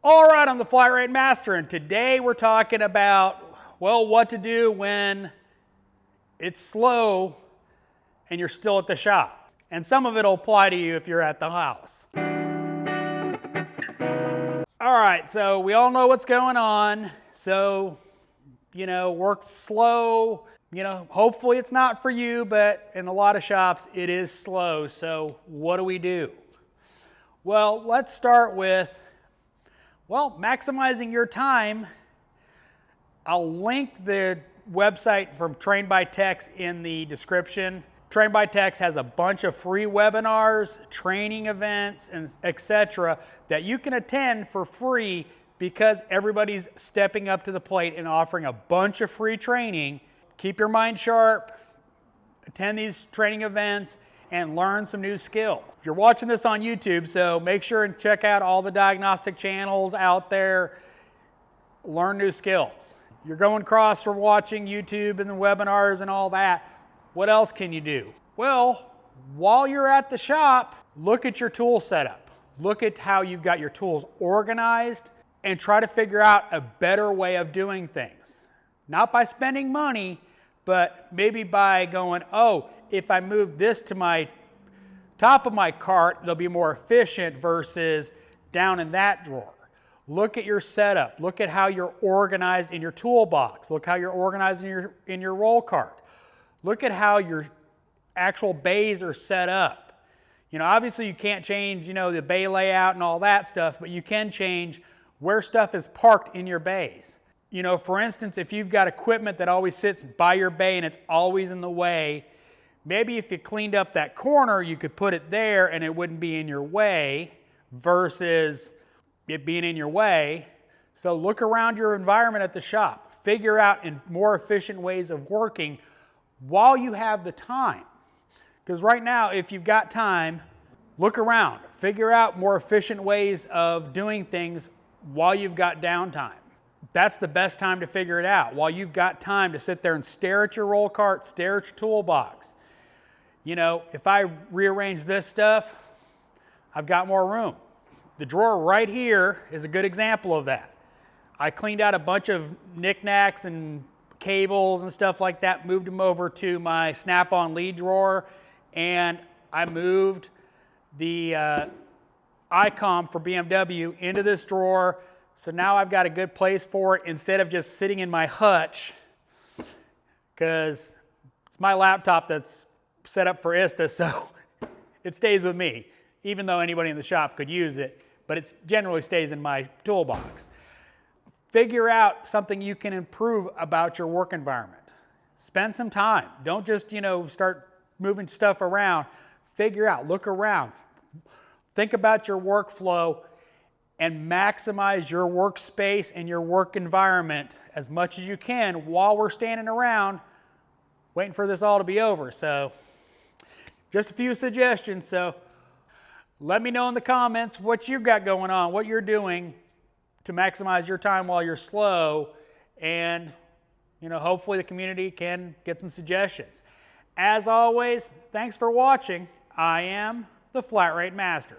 All right, I'm the Flat Rate Master, and today we're talking about, well, what to do when it's slow and you're still at the shop. And some of it will apply to you if you're at the house. All right, so we all know what's going on. So, work's slow. Hopefully it's not for you, but in a lot of shops it is slow. So what do we do? Well, let's start with maximizing your time. I'll link the website from Trained by Techs in the description. Trained by Techs has a bunch of free webinars, training events, and etc. that you can attend for free because everybody's stepping up to the plate and offering a bunch of free training. Keep your mind sharp, attend these training events, and learn some new skills. You're watching this on YouTube, so make sure and check out all the diagnostic channels out there. Learn new skills. You're going across from watching YouTube and the webinars and all that. What else can you do? Well, while you're at the shop, look at your tool setup. Look at how you've got your tools organized and try to figure out a better way of doing things. Not by spending money, but maybe by going, oh, if I move this to my top of my cart, it'll be more efficient versus down in that drawer. Look at your setup. Look at how you're organized in your toolbox. Look how you're organized in your roll cart. Look at how your actual bays are set up. Obviously you can't change, the bay layout and all that stuff, but you can change where stuff is parked in your bays. For instance, if you've got equipment that always sits by your bay and it's always in the way, maybe if you cleaned up that corner, you could put it there and it wouldn't be in your way versus it being in your way. So look around your environment at the shop. Figure out in more efficient ways of working while you have the time. Because right now, if you've got time, look around. Figure out more efficient ways of doing things while you've got downtime. That's the best time to figure it out. While you've got time to sit there and stare at your roll cart, stare at your toolbox. If I rearrange this stuff, I've got more room. The drawer right here is a good example of that. I cleaned out a bunch of knickknacks and cables and stuff like that, moved them over to my snap-on lead drawer, and I moved the ICOM for BMW into this drawer. So now I've got a good place for it instead of just sitting in my hutch, because it's my laptop that's set up for ISTA, so it stays with me, even though anybody in the shop could use it, but it generally stays in my toolbox. Figure out something you can improve about your work environment. Spend some time. Don't just, start moving stuff around. Figure out, look around. Think about your workflow and maximize your workspace and your work environment as much as you can while we're standing around waiting for this all to be over. So just a few suggestions. So let me know in the comments what you've got going on, what you're doing to maximize your time while you're slow, and hopefully the community can get some suggestions. As always, thanks for watching. I am the Flat Rate Master.